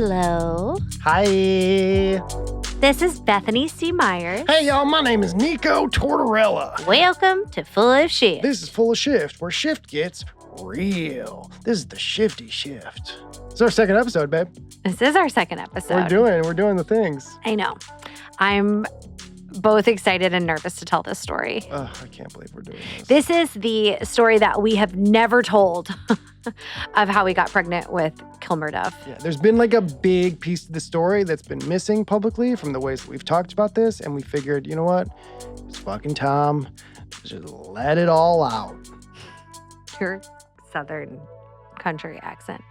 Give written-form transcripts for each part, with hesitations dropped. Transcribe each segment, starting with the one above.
Hello. Hi. This is Bethany C. Meyers. Hey, y'all. My name is Nico Tortorella. Welcome to Full of Shift. This is Full of Shift, where shift gets real. This is the shifty shift. It's our second episode, babe. This is our second episode. We're doing the things. I know. I'm both excited and nervous to tell this story. I can't believe we're doing this. This is the story that we have never told of how we got pregnant with Kilmer Dove. Yeah, there's been like a big piece of the story that's been missing publicly from the ways that we've talked about this, and we figured, you know what? It's fucking time to just let it all out. Your southern country accent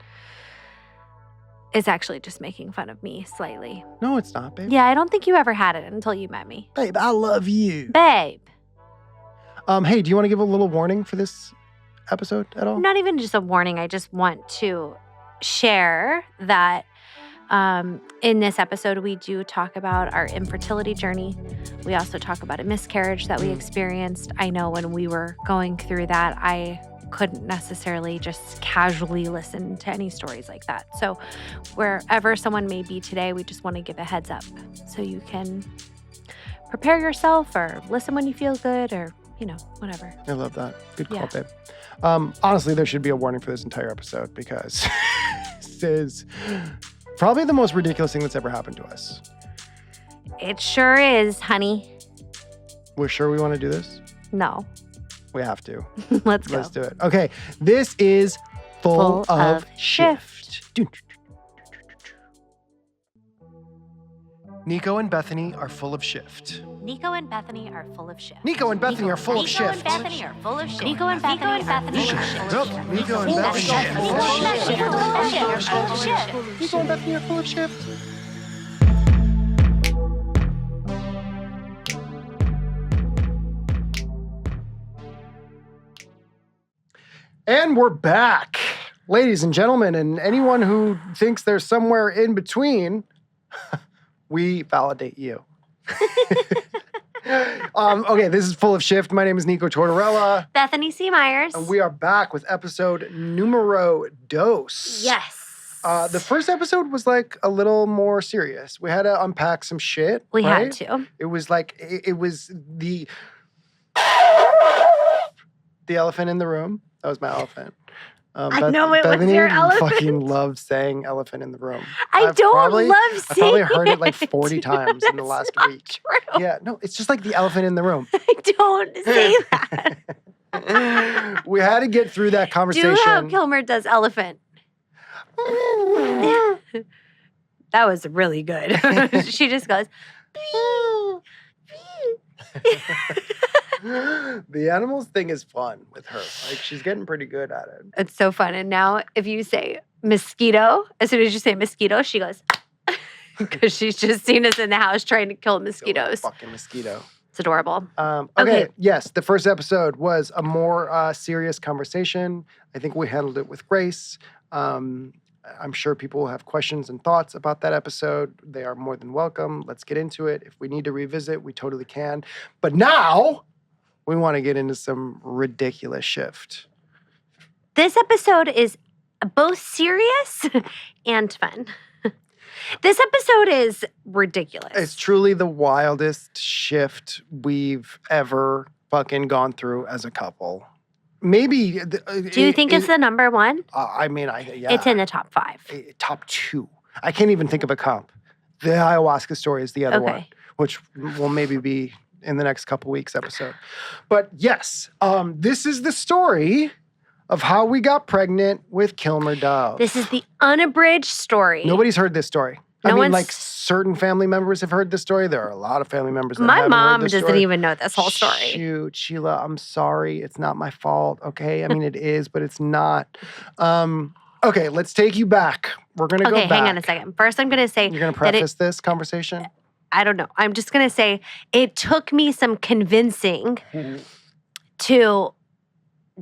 is actually just making fun of me slightly. No, it's not, babe. Yeah, I don't think you ever had it until you met me. Babe, I love you. Babe. Hey, do you want to give a little warning for this episode at all? Not even just a warning. I just want to share that in this episode, we do talk about our infertility journey. We also talk about a miscarriage that we experienced. I know when we were going through that, I couldn't necessarily just casually listen to any stories like that. So wherever someone may be today, we just want to give a heads up so you can prepare yourself or listen when you feel good or, you know, whatever. I love that. Good call, Yeah. babe. Honestly, there should be a warning for this entire episode because this is probably the most ridiculous thing that's ever happened to us. It sure is, honey. We're sure we want to do this? No. We have to. Let's go. Let's do it. Okay, this is Full of Shift. Nico and Bethany are full of shift. Nico and Bethany are full of shift. Nico and Bethany are full of Nico and shift. Bethany are full of shift. Nico and Bethany are full of shift. Nico and Bethany are full of shift. Nico and Bethany are full of shift. And we're back, ladies and gentlemen, and anyone who thinks they're somewhere in between, we validate you. Okay, this is Full of Shift. My name is Nico Tortorella. Bethany C. Meyers. And we are back with episode numero dos. Yes. The first episode was like a little more serious. We had to unpack some shit. We right? had to. It was like, it was the elephant in the room. That was my elephant. I know it was Bethany your elephant. fucking loved saying elephant in the room. I I've don't probably- love I saying probably heard it like 40 times in the That's last not week. True. Yeah, no, it's just like the elephant in the room. I don't say that. We had to get through that conversation. Do how Kilmer does elephant. That was really good. She just goes, The animals thing is fun with her. Like, she's getting pretty good at it. It's so fun. And now if you say mosquito, as soon as you say mosquito, she goes, because she's just seen us in the house trying to kill mosquitoes. Fucking mosquito. It's adorable. Okay, yes, the first episode was a more serious conversation. I think we handled it with grace. I'm sure people will have questions and thoughts about that episode. They are more than welcome. Let's get into it. If we need to revisit, we totally can. But now, we want to get into some ridiculous shift. This episode is both serious and fun. This episode is ridiculous. It's truly the wildest shift we've ever fucking gone through as a couple. Maybe. Do you think it's the number one? I mean, yeah. It's in the top 5. Top 2. I can't even think of a comp. The ayahuasca story is the other one, which will maybe be in the next couple weeks episode. But yes, this is the story of how we got pregnant with Kilmer Dove. This is the unabridged story. Nobody's heard this story. No I mean, one's- like certain family members have heard this story. There are a lot of family members that My haven't mom heard this doesn't story. even know this whole story. Shoot, Sheila, I'm sorry. It's not my fault, okay? I mean, it is, but it's not. Okay, let's take you back. We're going to go back. Okay, hang on a second. First, I'm going to say You're going to that preface this conversation? I don't know. I'm just going to say it took me some convincing to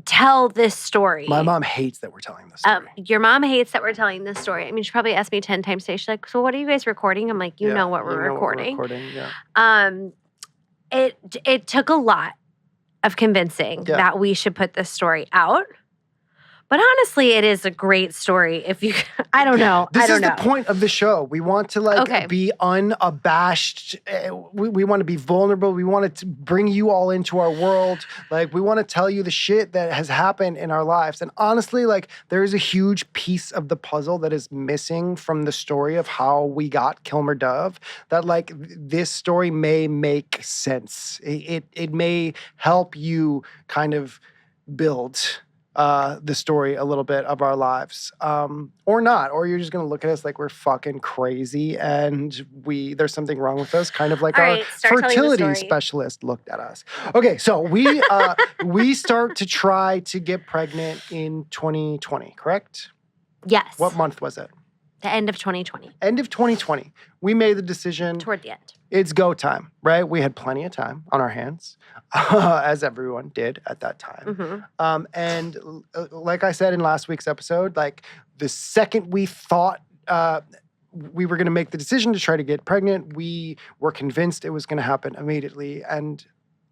tell this story. My mom hates that we're telling this story. Your mom hates that we're telling this story. I mean, she probably asked me 10 times today. She's like, so what are you guys recording? I'm like, you know what we're recording. Yeah. It took a lot of convincing that we should put this story out. But honestly, it is a great story. If you, I don't know. This I don't is know. the point of the show. We want to Okay. be unabashed. We want to be vulnerable. We want to bring you all into our world. Like, we want to tell you the shit that has happened in our lives. And honestly, like, there is a huge piece of the puzzle that is missing from the story of how we got Kilmer Dove, that like this story may make sense. It may help you kind of build the story a little bit of our lives, or not, or you're just gonna look at us like we're fucking crazy and there's something wrong with us, kind of like All our right, start telling the fertility story. specialist looked at us. Okay, so we start to try to get pregnant in 2020, correct? Yes. What month was it? The end of 2020. End of 2020. We made the decision. Toward the end. It's go time, right? We had plenty of time on our hands, as everyone did at that time. Mm-hmm. And like I said in last week's episode, like the second we thought we were going to make the decision to try to get pregnant, we were convinced it was going to happen immediately. And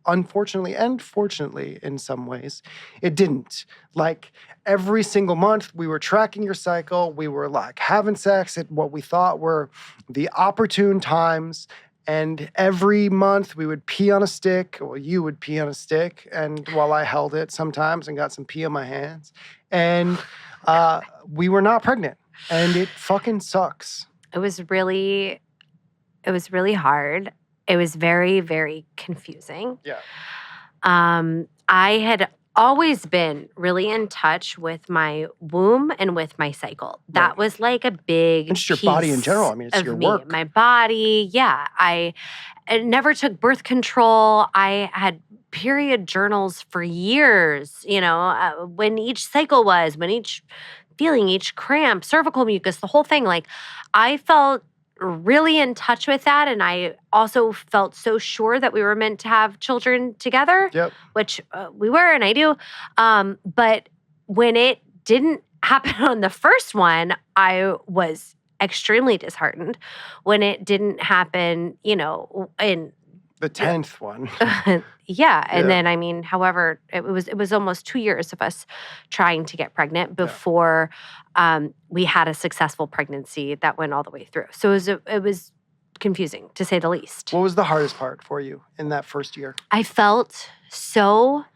unfortunately and fortunately in some ways, it didn't. Like every single month we were tracking your cycle, we were like having sex at what we thought were the opportune times. And every month we would pee on a stick, or you would pee on a stick, and while I held it sometimes and got some pee on my hands. And we were not pregnant. And it fucking sucks. It was really hard. It was very, very confusing. Yeah. I had always been really in touch with my womb and with my cycle. That Right. was like a big And just your body in general. I mean, it's of your me. work. My body, yeah. I never took birth control. I had period journals for years, when each cycle was, when each feeling, each cramp, cervical mucus, the whole thing. Like, I felt really in touch with that. And I also felt so sure that we were meant to have children together, Yep. which we were, and I do. But when it didn't happen on the first one, I was extremely disheartened. When it didn't happen, in The 10th one. yeah. And Yeah. then, I mean, however, it was almost 2 years of us trying to get pregnant before we had a successful pregnancy that went all the way through. So it was confusing, to say the least. What was the hardest part for you in that first year? I felt so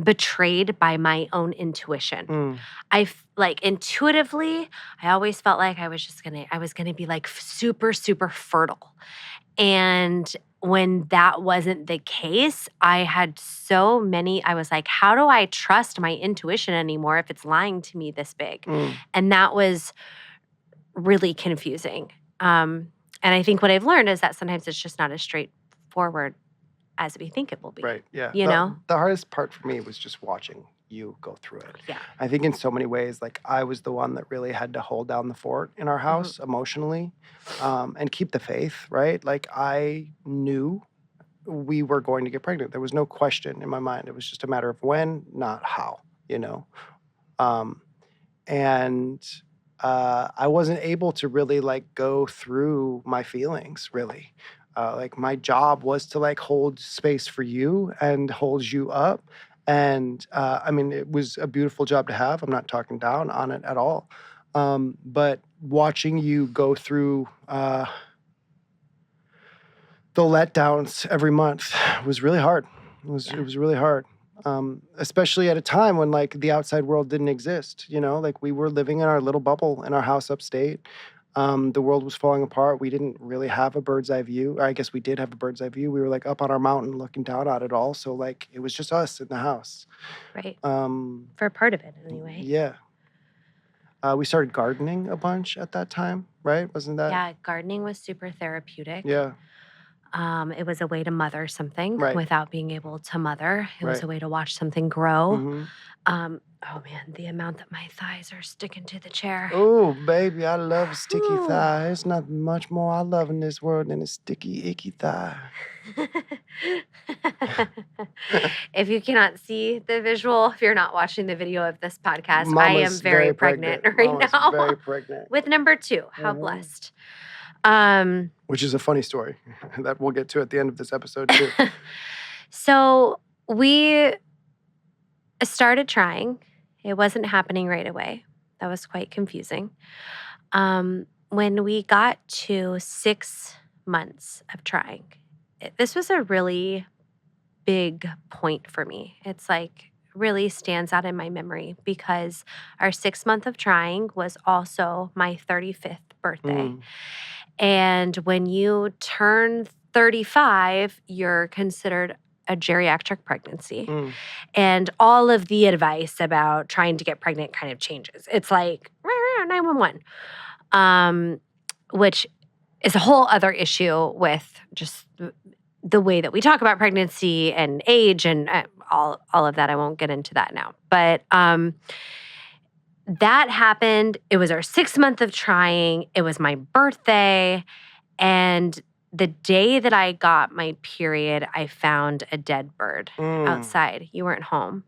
betrayed by my own intuition. Intuitively, I always felt like I was gonna be like super, super fertile. And when that wasn't the case, I was like, how do I trust my intuition anymore if it's lying to me this big? And that was really confusing. And I think what I've learned is that sometimes it's just not as straightforward as we think it will be. Right, yeah. The hardest part for me was just watching you go through it. Yeah. I think in so many ways, like I was the one that really had to hold down the fort in our house emotionally, and keep the faith, right? Like I knew we were going to get pregnant. There was no question in my mind. It was just a matter of when, not how, and I wasn't able to really like go through my feelings really. Like my job was to like hold space for you and hold you up. And I mean, it was a beautiful job to have. I'm not talking down on it at all. But watching you go through the letdowns every month was really hard. It was really hard. Especially at a time when like the outside world didn't exist, like we were living in our little bubble in our house upstate. The world was falling apart. We didn't really have a bird's eye view. Or I guess we did have a bird's eye view. We were like up on our mountain looking down at it all. So like it was just us in the house. Right. For a part of it anyway. Yeah. We started gardening a bunch at that time, right? Wasn't that? Yeah, gardening was super therapeutic. Yeah. It was a way to mother something without being able to mother. It was a way to watch something grow. Mm-hmm. Oh man, the amount that my thighs are sticking to the chair. Oh, baby, I love sticky thigh. There's not much more I love in this world than a sticky, icky thigh. If you cannot see the visual, if you're not watching the video of this podcast, Mama's I am very pregnant right Mama's now. very pregnant. With number 2. How blessed. Which is a funny story that we'll get to at the end of this episode too. So we started trying It wasn't happening right away. That was quite confusing. When we got to 6 months of trying, this was a really big point for me. It's like really stands out in my memory because our 6th month of trying was also my 35th birthday. Mm. And when you turn 35, you're considered a geriatric pregnancy. Mm. And all of the advice about trying to get pregnant kind of changes. It's like 911, which is a whole other issue with just the way that we talk about pregnancy and age and all of that. I won't get into that now. But that happened. It was our 6th month of trying. It was my birthday. And the day that I got my period, I found a dead bird outside. You weren't home.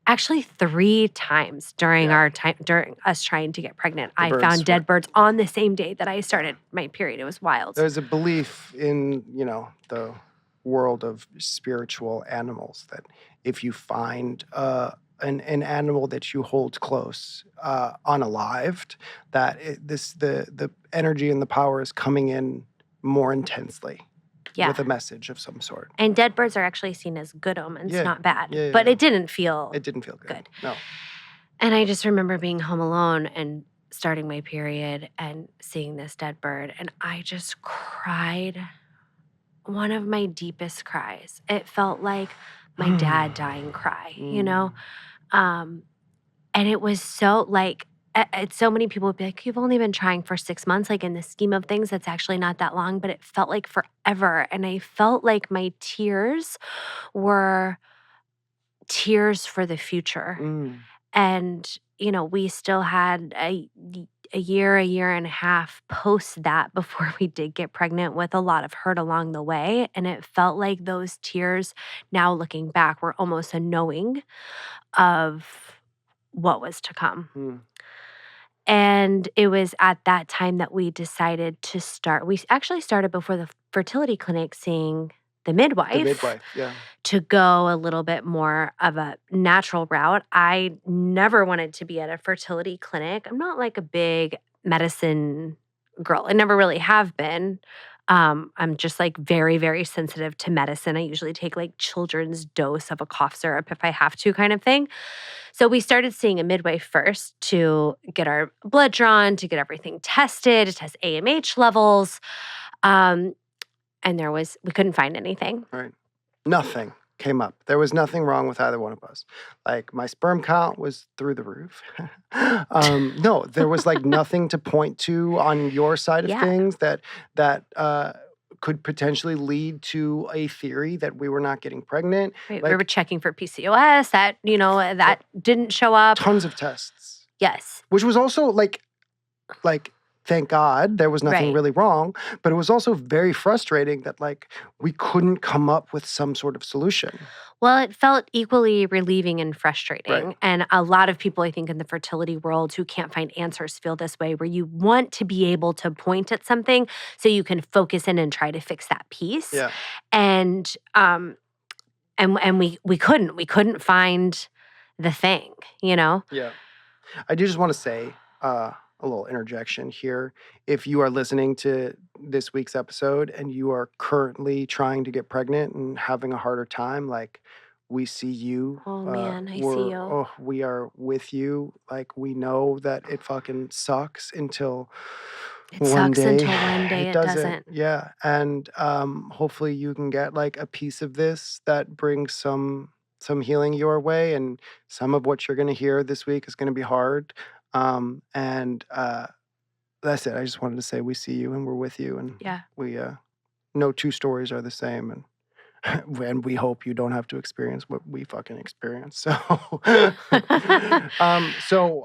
Actually, 3 times during our time, during us trying to get pregnant, I found dead birds on the same day that I started my period. It was wild. There's a belief in, the world of spiritual animals that if you find an animal that you hold close, unalived, that the energy and the power is coming in more intensely. Yeah. With a message of some sort. And dead birds are actually seen as good omens, not bad. Yeah, but it didn't feel good. No. And I just remember being home alone and starting my period and seeing this dead bird. And I just cried one of my deepest cries. It felt like my dad dying cry, And it was so so many people would be like, you've only been trying for 6 months. Like in the scheme of things, that's actually not that long, but it felt like forever. And I felt like my tears were tears for the future. And, we still had a year and a half post that before we did get pregnant with a lot of hurt along the way. And it felt like those tears, now looking back, were almost a knowing of what was to come. And it was at that time that we decided to start. We actually started before the fertility clinic seeing the midwife, to go a little bit more of a natural route. I never wanted to be at a fertility clinic. I'm not like a big medicine girl. I never really have been. I'm just like very, very sensitive to medicine. I usually take like children's dose of a cough syrup if I have to, kind of thing. So we started seeing a midwife first to get our blood drawn, to get everything tested, to test AMH levels. And we couldn't find anything. Right. Nothing came up. There was nothing wrong with either one of us. Like my sperm count was through the roof. No, there was like nothing to point to on your side of things that could potentially lead to a theory that we were not getting pregnant. Right, we were checking for PCOS. That didn't show up. Tons of tests. Yes. Which was also like. Thank God there was nothing really wrong, but it was also very frustrating that we couldn't come up with some sort of solution. Well, it felt equally relieving and frustrating. Right. And a lot of people, I think, in the fertility world who can't find answers feel this way, where you want to be able to point at something so you can focus in and try to fix that piece. Yeah. And we couldn't find the thing, Yeah. I do just want to say, a little interjection here. If you are listening to this week's episode and you are currently trying to get pregnant and having a harder time, we see you. Oh man, I see you. Oh, we are with you. We know that it fucking sucks until one day it doesn't. Yeah. And hopefully you can get a piece of this that brings some healing your way. And some of what you're going to hear this week is going to be hard. And that's it. I just wanted to say we see you and we're with you, and we no two stories are the same, and we hope you don't have to experience what we fucking experienced. So,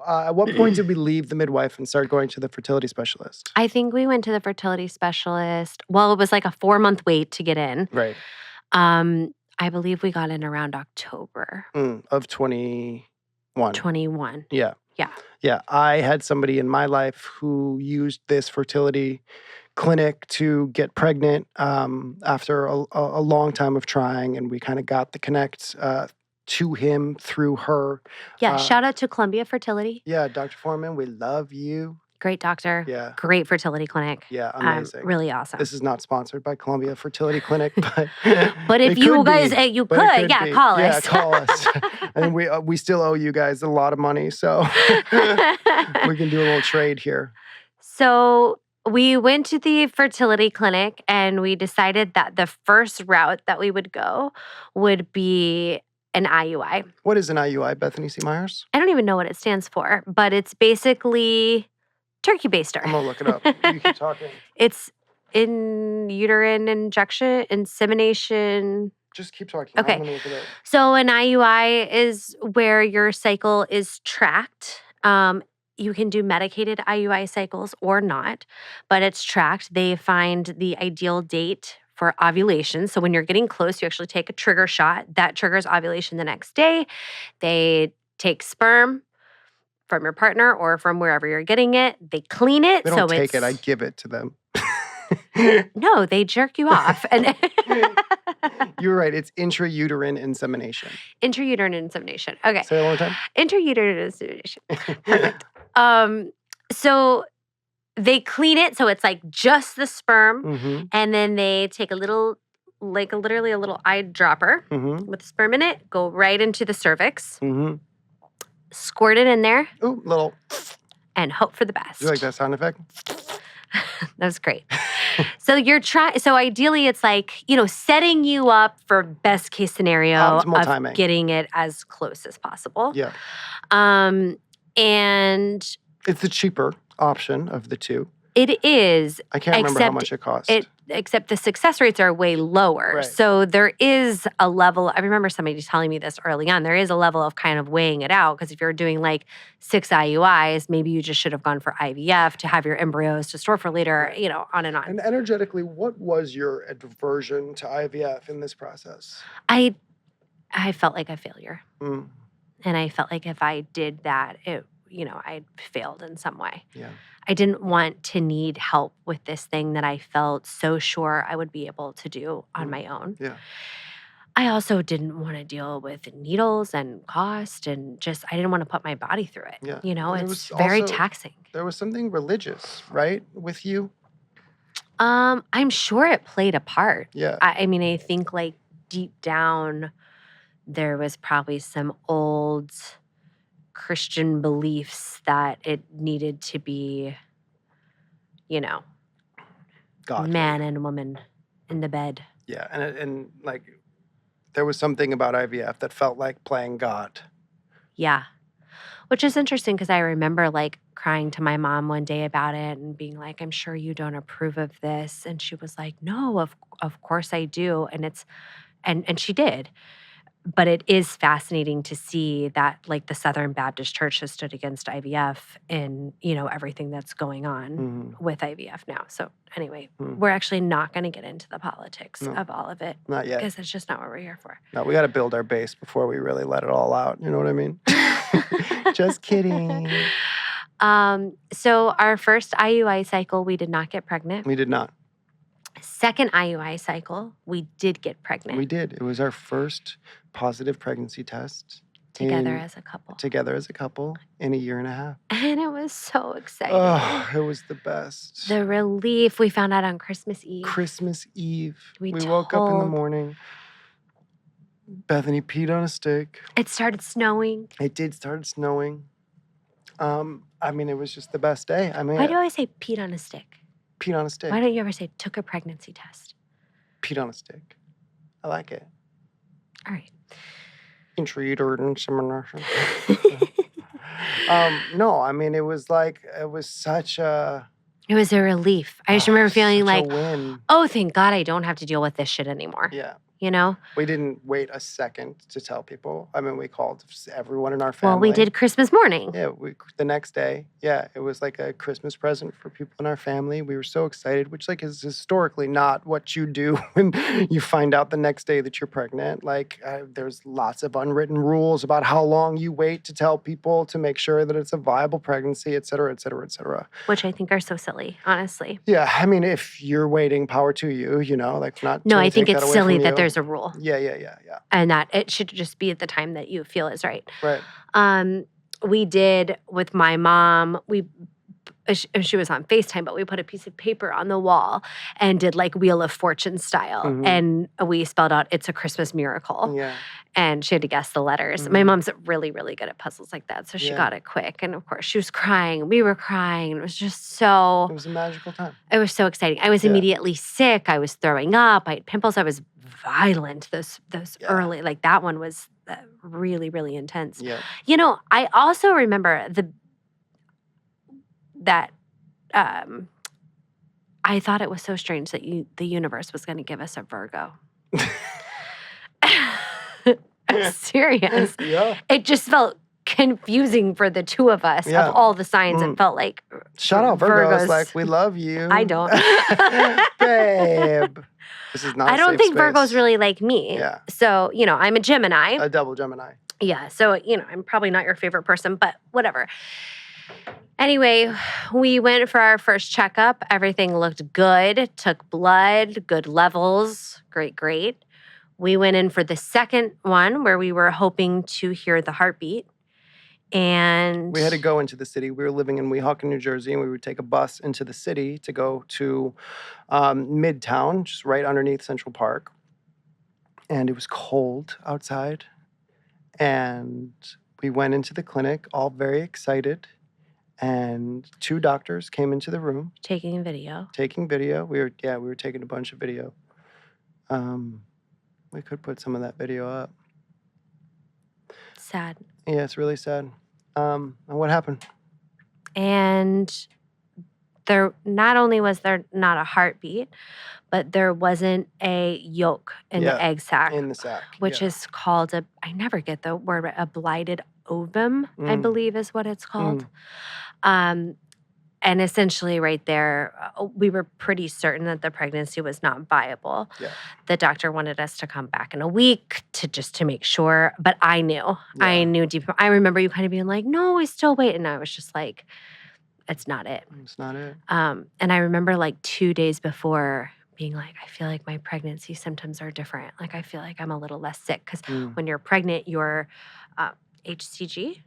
at what point did we leave the midwife and start going to the fertility specialist? I think we went to the fertility specialist. Well, it was like a 4-month wait to get in. Right. I believe we got in around October of 21. 21. Yeah. Yeah. Yeah. I had somebody in my life who used this fertility clinic to get pregnant after a long time of trying, and we kind of got the connect to him through her. Yeah, shout out to Columbia Fertility. Yeah, Dr. Foreman, we love you. Great doctor. Yeah. Great fertility clinic. Yeah, amazing. Really awesome. This is not sponsored by Columbia Fertility Clinic, but but if you guys, you could, call us. Yeah, call us. And we still owe you guys a lot of money, so we can do a little trade here. So we went to the fertility clinic and we decided that the first route that we would go would be an IUI. What is an IUI, Bethany C. Meyers? I don't even know what it stands for, but it's basically turkey baster. I'm going to look it up. You keep talking. It's in uterine insemination. Just keep talking. Okay. I'm going to look it up. So an IUI is where your cycle is tracked. You can do medicated IUI cycles or not, but it's tracked. They find the ideal date for ovulation. So when you're getting close, you actually take a trigger shot. That triggers ovulation the next day. They take sperm from your partner or from wherever you're getting it. They clean it. They don't take it. I give it to them. No, they jerk you off. And You're right. It's intrauterine insemination. Intrauterine insemination. Okay. Say it one more time. Intrauterine insemination. Perfect. So they clean it so it's like just the sperm, and then they take a little, like literally a little eyedropper with the sperm in it, go right into the cervix, squirt it in there. Ooh, little. And hope for the best. You like that sound effect? That was great. So so ideally it's like, setting you up for best case scenario Optimal of timing. getting it as close as possible. Yeah. And it's the cheaper option of the two. It is. I can't remember how much it costs. Except the success rates are way lower. Right. So there is a level, I remember somebody telling me this early on, there is a level of kind of weighing it out, because if you're doing like 6 IUIs, maybe you just should have gone for IVF to have your embryos to store for later, on and on. And energetically, what was your aversion to IVF in this process? I felt like a failure. Mm. And I felt like if I did that, I'd failed in some way. Yeah. I didn't want to need help with this thing that I felt so sure I would be able to do on my own. Yeah. I also didn't want to deal with needles and cost, and I didn't want to put my body through it. Yeah. It's very taxing. There was something religious, right, with you? I'm sure it played a part. Yeah. I mean, I think like deep down, there was probably some old Christian beliefs that it needed to be, God. Man and woman in the bed. Yeah, and like there was something about IVF that felt like playing God. Yeah, which is interesting because I remember like crying to my mom one day about it and being like, "I'm sure you don't approve of this," and she was like, "No, of course I do," and she did. But it is fascinating to see that like the Southern Baptist Church has stood against IVF in, everything that's going on with IVF now. So anyway, we're actually not going to get into the politics of all of it. Not yet. Because it's just not what we're here for. No, we got to build our base before we really let it all out. You know what I mean? Just kidding. So our first IUI cycle, we did not get pregnant. We did not. Second IUI cycle, we did get pregnant. We did. It was our first positive pregnancy test. Together as a couple. Together as a couple in a year and a half. And it was so exciting. Oh, it was the best. The relief. We found out on Christmas Eve. Christmas Eve. We told... woke up in the morning. Bethany peed on a stick. It started snowing. It did start snowing. I mean, it was just the best day. I mean, why do I always say peed on a stick? Peed on a stick. Why don't you ever say took a pregnancy test? Peed on a stick. I like it. All right. Intrauterine insemination. No, I mean, it was such a... It was a relief. I just remember feeling like, win. Oh, thank God I don't have to deal with this shit anymore. Yeah. We didn't wait a second to tell people. I mean, we called everyone in our family. Well, we did Christmas morning. Yeah, the next day. Yeah, it was like a Christmas present for people in our family. We were so excited, which is historically not what you do when you find out the next day that you're pregnant. There's lots of unwritten rules about how long you wait to tell people to make sure that it's a viable pregnancy, et cetera, et cetera, et cetera. Which I think are so silly, honestly. Yeah, I mean, if you're waiting, power to you, not. No, I think it's silly that there's there's a rule. Yeah. And that it should just be at the time that you feel is right. Right. We did with my mom, she was on FaceTime, but we put a piece of paper on the wall and did like Wheel of Fortune style. Mhm. And we spelled out, "It's a Christmas miracle." Yeah. And she had to guess the letters. Mhm. My mom's really, really good at puzzles like that. So she Yeah. got it quick. And of course, she was crying. We were crying. It was just so, It was a magical time. it was so exciting. I was Yeah. immediately sick. I was throwing up. I had pimples. I was violent. Those Yeah. early, like that one was really, really intense. Yeah. You know, I also remember that I thought it was so strange that the universe was going to give us a Virgo. I'm serious. Yeah. It just felt confusing for the two of us. Yeah. Of all the signs, it felt like Shout out Virgos. Virgos. Like, we love you. I don't. Babe. This is not I don't safe think space. Virgos really like me. Yeah. So, I'm a Gemini. A double Gemini. Yeah. So, I'm probably not your favorite person, but whatever. Anyway, we went for our first checkup. Everything looked good. Took blood, good levels. Great. We went in for the second one where we were hoping to hear the heartbeat. And we had to go into the city. We were living in Weehawken, New Jersey, and we would take a bus into the city to go to Midtown, just right underneath Central Park. And it was cold outside. And we went into the clinic, all very excited. And two doctors came into the room. Taking video. We were taking a bunch of video. We could put some of that video up. Sad. Yeah, it's really sad. And what happened? And there not only was there not a heartbeat, but there wasn't a yolk in the egg sac. In the sac. Which is called I never get the word, a blighted ovum, I believe is what it's called. And essentially right there, we were pretty certain that the pregnancy was not viable. Yeah. The doctor wanted us to come back in a week to make sure. But I knew. Yeah. I knew deep. I remember you kind of being like, "No, we still wait." And I was just like, it's not it. It's not it. And I remember like 2 days before being like, I feel like my pregnancy symptoms are different. Like I feel like I'm a little less sick. Because when you're pregnant, your HCG...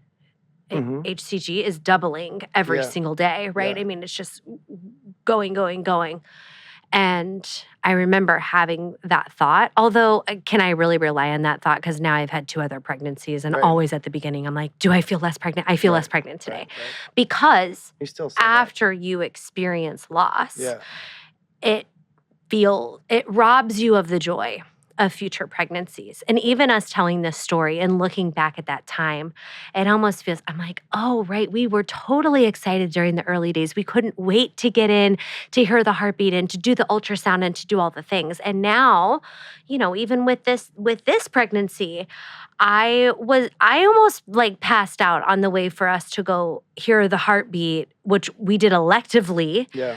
HCG is doubling every single day, right? Yeah. I mean, it's just going. And I remember having that thought, although can I really rely on that thought? Because now I've had 2 other pregnancies and always at the beginning, I'm like, do I feel less pregnant? I feel less pregnant today. Right. Because You still say after you experience loss, that. it robs you of the joy of future pregnancies. And even us telling this story and looking back at that time, it almost feels, I'm like, oh, right, we were totally excited during the early days. We couldn't wait to get in, to hear the heartbeat and to do the ultrasound and to do all the things. And now, even with this pregnancy, I almost like passed out on the way for us to go hear the heartbeat, which we did electively. Yeah.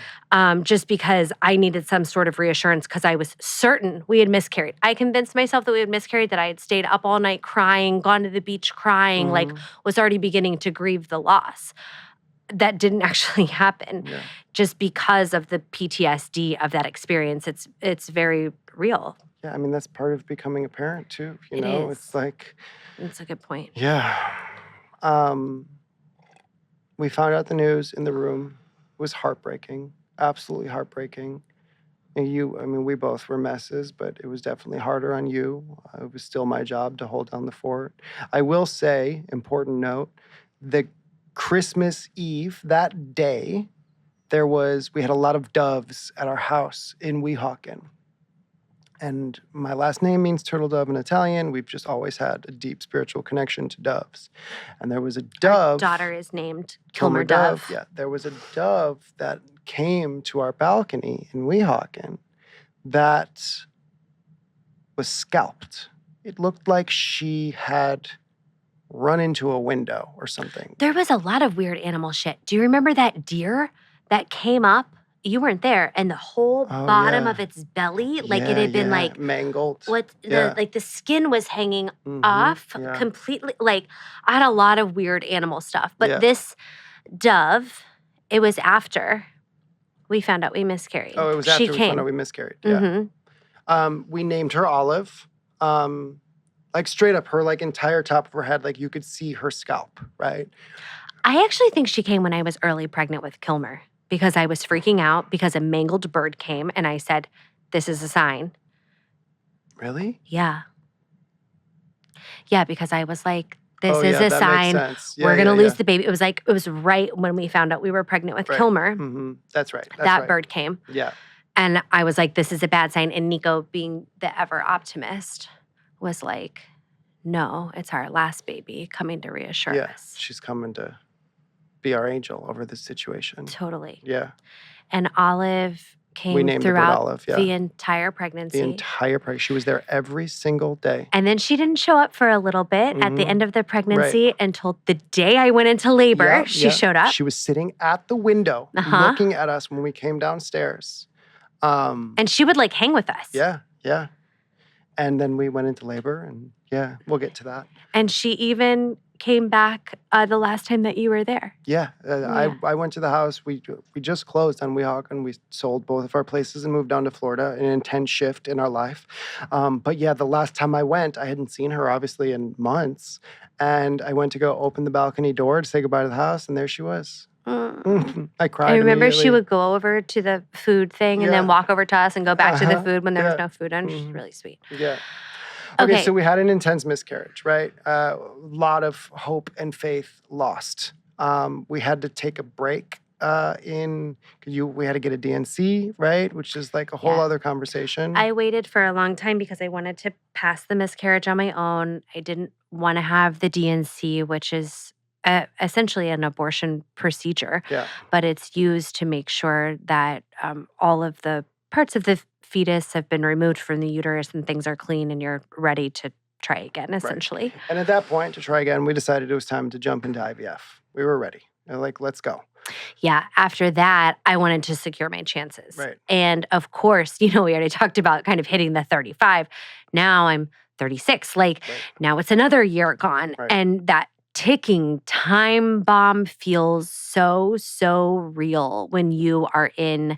Just because I needed some sort of reassurance because I was certain we had miscarried. I convinced myself that we had miscarried, that I had stayed up all night crying, gone to the beach crying, like was already beginning to grieve the loss. That didn't actually happen just because of the PTSD of that experience. It's very real. Yeah, I mean, that's part of becoming a parent too. You know, is. it's like... That's a good point. Yeah. We found out the news in the room. It was heartbreaking. Absolutely heartbreaking. And we both were messes, but it was definitely harder on you. It was still my job to hold down the fort. I will say, important note, the Christmas Eve, that day, we had a lot of doves at our house in Weehawken. And my last name means turtle dove in Italian. We've just always had a deep spiritual connection to doves. And there was a dove. Our daughter is named Kilmer Dove. Yeah, there was a dove that came to our balcony in Weehawken that was scalped. It looked like she had run into a window or something. There was a lot of weird animal shit. Do you remember that deer that came up? You weren't there, and the whole bottom of its belly, like it had been like mangled. Like the skin was hanging off completely. Like I had a lot of weird animal stuff, but this dove, it was after we found out we miscarried. Oh, it was after we found out we miscarried. Yeah. We named her Olive. Like straight up, her like entire top of her head, like you could see her scalp, right? I actually think she came when I was early pregnant with Kilmer because I was freaking out because a mangled bird came and I said, this is a sign. Really? Yeah. Yeah, because I was like, this Oh is yeah, a that makes sign. sense. Yeah, We're going to yeah, lose yeah. the baby. It was right when we found out we were pregnant with Right. Kilmer. That's right. That's That right. bird came. Yeah. And I was like, this is a bad sign. And Nico, being the ever optimist, was like, no, it's our last baby coming to reassure Yeah. us. She's coming to be our angel over this situation. Totally. Yeah. And Olive We came named the bird throughout Olive. Yeah. the entire The pregnancy. entire pregnancy. She was there every single day. And then she didn't show up for a little bit at the end of the pregnancy until the day I went into labor. She showed up. She was sitting at the window looking at us when we came downstairs. And she would like hang with us. Yeah, yeah. And then we went into labor and yeah, we'll get to that. And she even came back the last time that you were there. Yeah. I went to the house. We just closed on Weehawken and we sold both of our places and moved down to Florida, an intense shift in our life. But yeah, the last time I went, I hadn't seen her obviously in months. And I went to go open the balcony door to say goodbye to the house and there she was. I cried. I remember she would go over to the food thing and then walk over to us and go back to the food when there was no food on. She's really sweet. Yeah. Okay, so we had an intense miscarriage, right? A lot of hope and faith lost. We had to take a break we had to get a DNC, right? Which is like a whole other conversation. I waited for a long time because I wanted to pass the miscarriage on my own. I didn't want to have the DNC, which is essentially an abortion procedure. Yeah. But it's used to make sure that all of the parts of the fetus have been removed from the uterus and things are clean and you're ready to try again, essentially. Right. And at that point, to try again, we decided it was time to jump into IVF. We were ready. Like, let's go. Yeah. After that, I wanted to secure my chances. Right. And of course, we already talked about kind of hitting the 35. Now I'm 36. Now it's another year gone. Right. And that ticking time bomb feels so, so real when you are in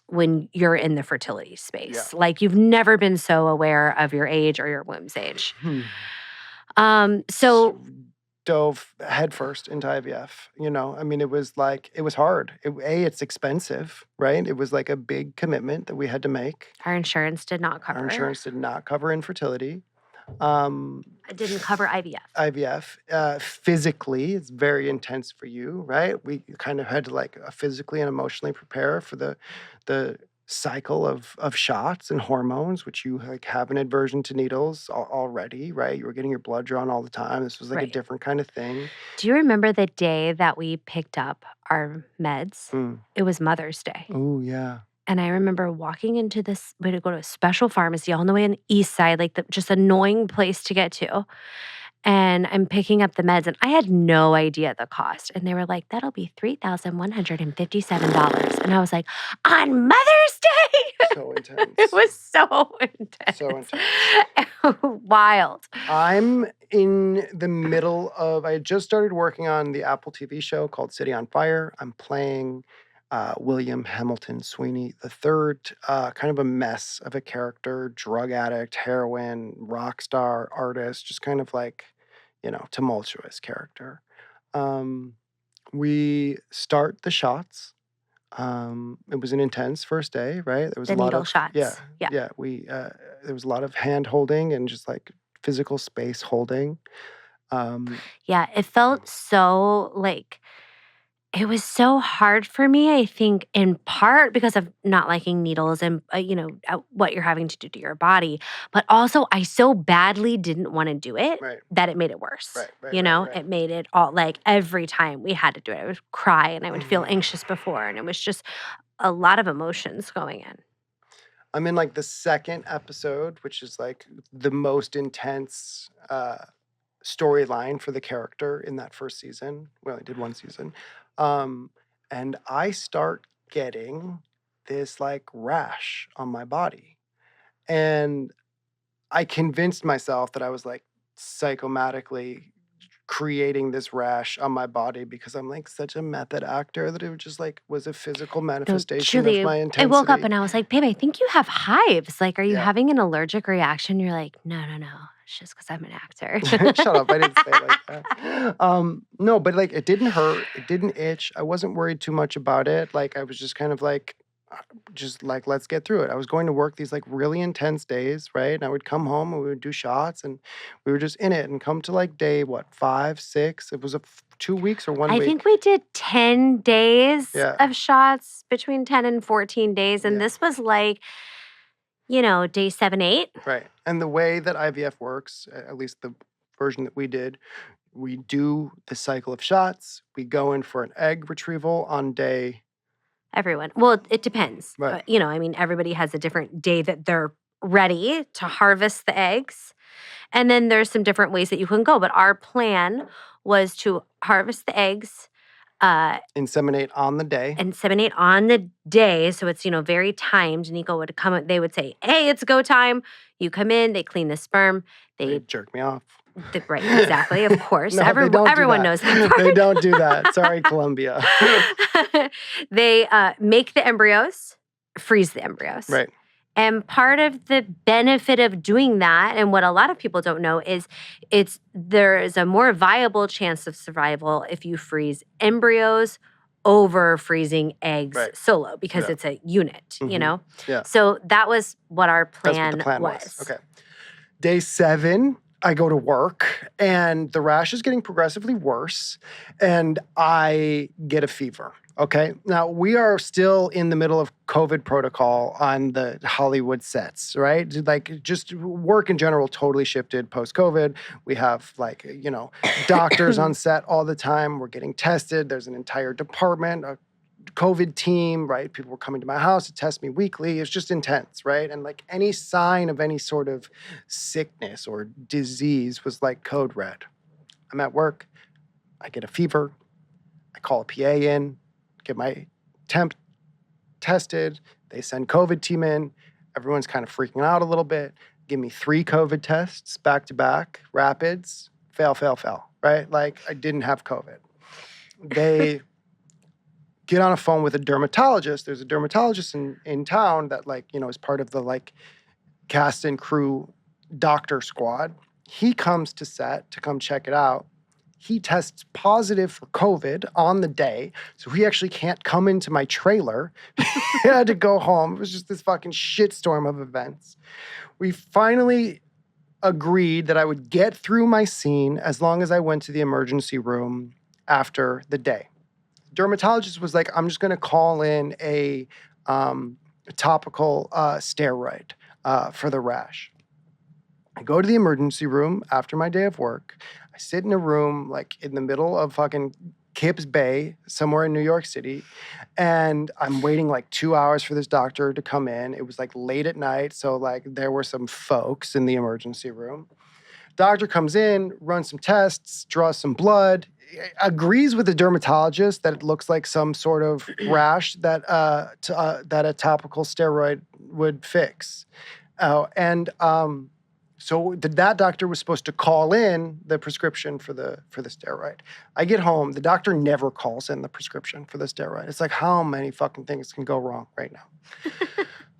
when you're in the fertility space. Yeah. Like you've never been so aware of your age or your womb's age. So dove headfirst into IVF. I mean, it was hard. It's expensive, right? It was like a big commitment that we had to make. Our insurance did not cover. Our insurance did not cover infertility. It didn't cover IVF. IVF. Physically, it's very intense for you, right? We kind of had to physically and emotionally prepare for the cycle of shots and hormones, which you have an aversion to needles already, right? You were getting your blood drawn all the time. This was a different kind of thing. Do you remember the day that we picked up our meds? It was Mother's Day. Oh, yeah. And I remember walking into this, we had to go to a special pharmacy all the way on the east side, just annoying place to get to. And I'm picking up the meds, and I had no idea the cost. And they were like, that'll be $3,157. And I was like, on Mother's Day? So intense. It was so intense. So intense. Wild. I'm in the middle of, I just started working on the Apple TV show called City on Fire. I'm playing William Hamilton Sweeney III, kind of a mess of a character, drug addict, heroin, rock star, artist, just kind of tumultuous character. We start the shots. It was an intense first day, right? There was The a lot needle of shots. Yeah. Yeah. We there was a lot of hand holding and just physical space holding. Yeah, it felt so it was so hard for me, I think, in part because of not liking needles and, what you're having to do to your body. But also, I so badly didn't want to do it that it made it worse. Right. It made it all every time we had to do it, I would cry and I would feel anxious before. And it was just a lot of emotions going in. I'm in the second episode, which is the most intense storyline for the character in that first season. We only did one season. And I start getting this rash on my body. And I convinced myself that I was psychomatically creating this rash on my body because I'm like such a method actor that it just like was a physical manifestation truly, of my intensity. I woke up and I was like, babe, I think you have hives. Like, are you Yeah. having an allergic reaction? You're like, no. It's just because I'm an actor. Shut up. I didn't say it like that. No, but like it didn't hurt. It didn't itch. I wasn't worried too much about it. Like I was just kind of like, let's get through it. I was going to work these like really intense days, right? And I would come home and we would do shots and we were just in it and come to like day, 5, 6? It was 2 weeks or 1 week. I think we did 10 days Yeah. of shots, between 10 and 14 days. And this was like, day 7, 8. Right. And the way that IVF works, at least the version that we did, we do the cycle of shots. We go in for an egg retrieval on day. Everyone. Well, it depends. Right. Everybody has a different day that they're ready to harvest the eggs. And then there's some different ways that you can go. But our plan was to harvest the eggs. Inseminate on the day. Inseminate on the day. So it's, very timed. Nico would come, they would say, hey, it's go time. You come in, they clean the sperm. They jerk me off. Right, exactly, of course. No, everyone knows that part. They don't do that. Sorry, Colombia. They make the embryos, freeze the embryos. Right. And part of the benefit of doing that, and what a lot of people don't know, is there is a more viable chance of survival if you freeze embryos over freezing eggs solo, because it's a unit, Yeah. So that was what our plan, That's what the plan was. Okay. Day 7, I go to work and the rash is getting progressively worse and I get a fever. Okay. Now we are still in the middle of COVID protocol on the Hollywood sets, right? Like just work in general totally shifted post-COVID. We have doctors on set all the time. We're getting tested. There's an entire department, a COVID team, right? People were coming to my house to test me weekly. It's just intense, right? And like any sign of any sort of sickness or disease was like code red. I'm at work. I get a fever. I call a PA in, get my temp tested. They send COVID team in. Everyone's kind of freaking out a little bit. Give me 3 COVID tests back to back, rapids, fail, right? Like I didn't have COVID. They get on a phone with a dermatologist. There's a dermatologist in town that is part of the cast and crew doctor squad. He comes to set to come check it out. He tests positive for COVID on the day, so he actually can't come into my trailer. He had to go home. It was just this fucking shitstorm of events. We finally agreed that I would get through my scene as long as I went to the emergency room after the day. Dermatologist was like, I'm just going to call in a topical steroid for the rash. I go to the emergency room after my day of work. I sit in a room in the middle of fucking Kips Bay, somewhere in New York City, and I'm waiting 2 hours for this doctor to come in. It was late at night, so there were some folks in the emergency room. Doctor comes in, runs some tests, draws some blood, agrees with the dermatologist that it looks like some sort of rash that that a topical steroid would fix. So that doctor was supposed to call in the prescription for the steroid. I get home, the doctor never calls in the prescription for the steroid. It's how many fucking things can go wrong right now?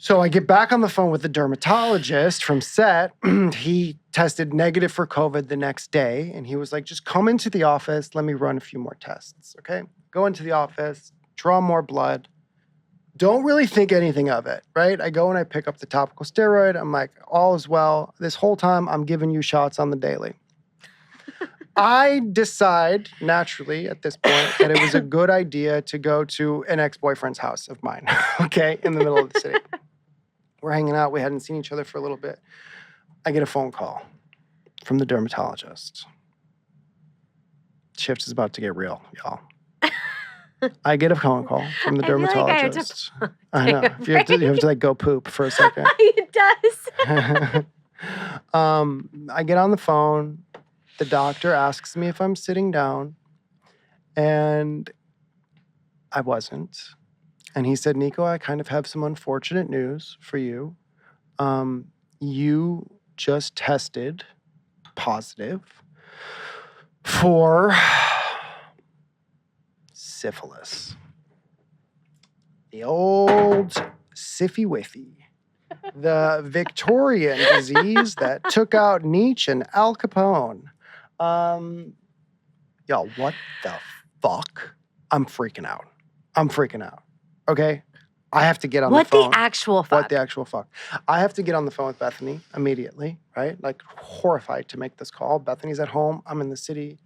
So I get back on the phone with the dermatologist from set. He tested negative for COVID the next day. And he was like, just come into the office. Let me run a few more tests, okay? Go into the office, draw more blood. Don't really think anything of it, right? I go and I pick up the topical steroid. I'm like, all is well. This whole time, I'm giving you shots on the daily. I decide, naturally, at this point, that it was a good idea to go to an ex-boyfriend's house of mine, okay, in the middle of the city. We're hanging out. We hadn't seen each other for a little bit. I get a phone call from the dermatologist. Shift is about to get real, y'all. I get a phone call from the dermatologist. I know. You have to go poop for a second. It does. I get on the phone. The doctor asks me if I'm sitting down, and I wasn't. And he said, Nico, I kind of have some unfortunate news for you. You just tested positive for syphilis. The old Siffy-Wiffy. The Victorian disease that took out Nietzsche and Al Capone. Y'all, what the fuck? I'm freaking out. Okay? I have to get on the phone. What the actual fuck? What the actual fuck? I have to get on the phone with Bethany immediately, right? Like, horrified to make this call. Bethany's at home. I'm in the city.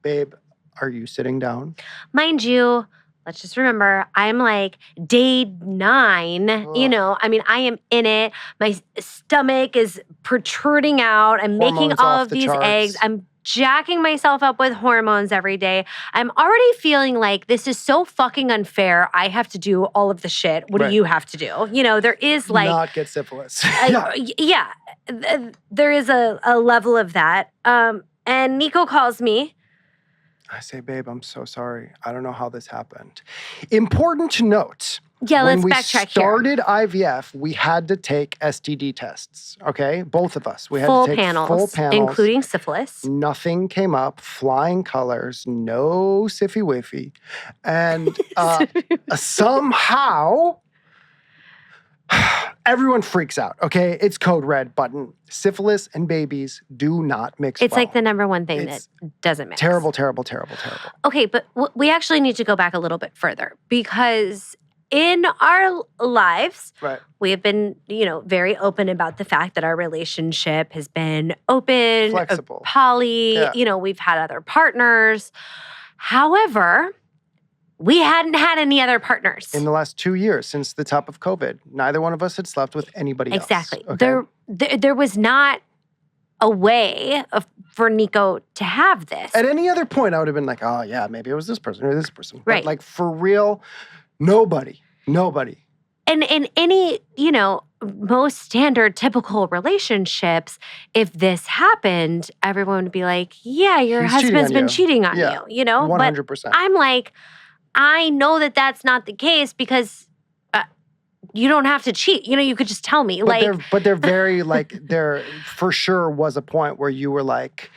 Babe, are you sitting down? Mind you, let's just remember, I'm like day 9, you know. I mean, I am in it. My stomach is protruding out. I'm making Hormones all off of the these charts. eggs. I'm jacking myself up with hormones every day. I'm already feeling like this is so fucking unfair. I have to do all of the shit. What Right. do you have to do? You know, there is like... Not get syphilis. There is a level of that. And Nico calls me. I say, babe, I'm so sorry. I don't know how this happened. Important to note. Yeah, when let's backtrack here. When we started IVF, we had to take STD tests, okay? Both of us. We had Full to take panels, full panels. including syphilis. Nothing came up. Flying colors. No Siffy-Wiffy. And somehow... everyone freaks out, okay? It's code red button. Syphilis and babies do not mix It's well. like the number one thing that doesn't mix. Terrible, terrible. Okay, but we actually need to go back a little bit further because in our lives, Right. we have been, very open about the fact that our relationship has been open, Flexible. poly, Yeah. We've had other partners. However, we hadn't had any other partners. In the last 2 years, since the top of COVID, neither one of us had slept with anybody else. Exactly. Okay? There was not a way for Nico to have this. At any other point, I would have been like, oh, yeah, maybe it was this person or this person. Right. But like, for real, nobody. And in any, most standard, typical relationships, if this happened, everyone would be like, yeah, your He's husband's cheating on been you. cheating on Yeah. you, 100%. But I'm like, I know that that's not the case because you don't have to cheat. You could just tell me. But they're very, there for sure was a point where you were like,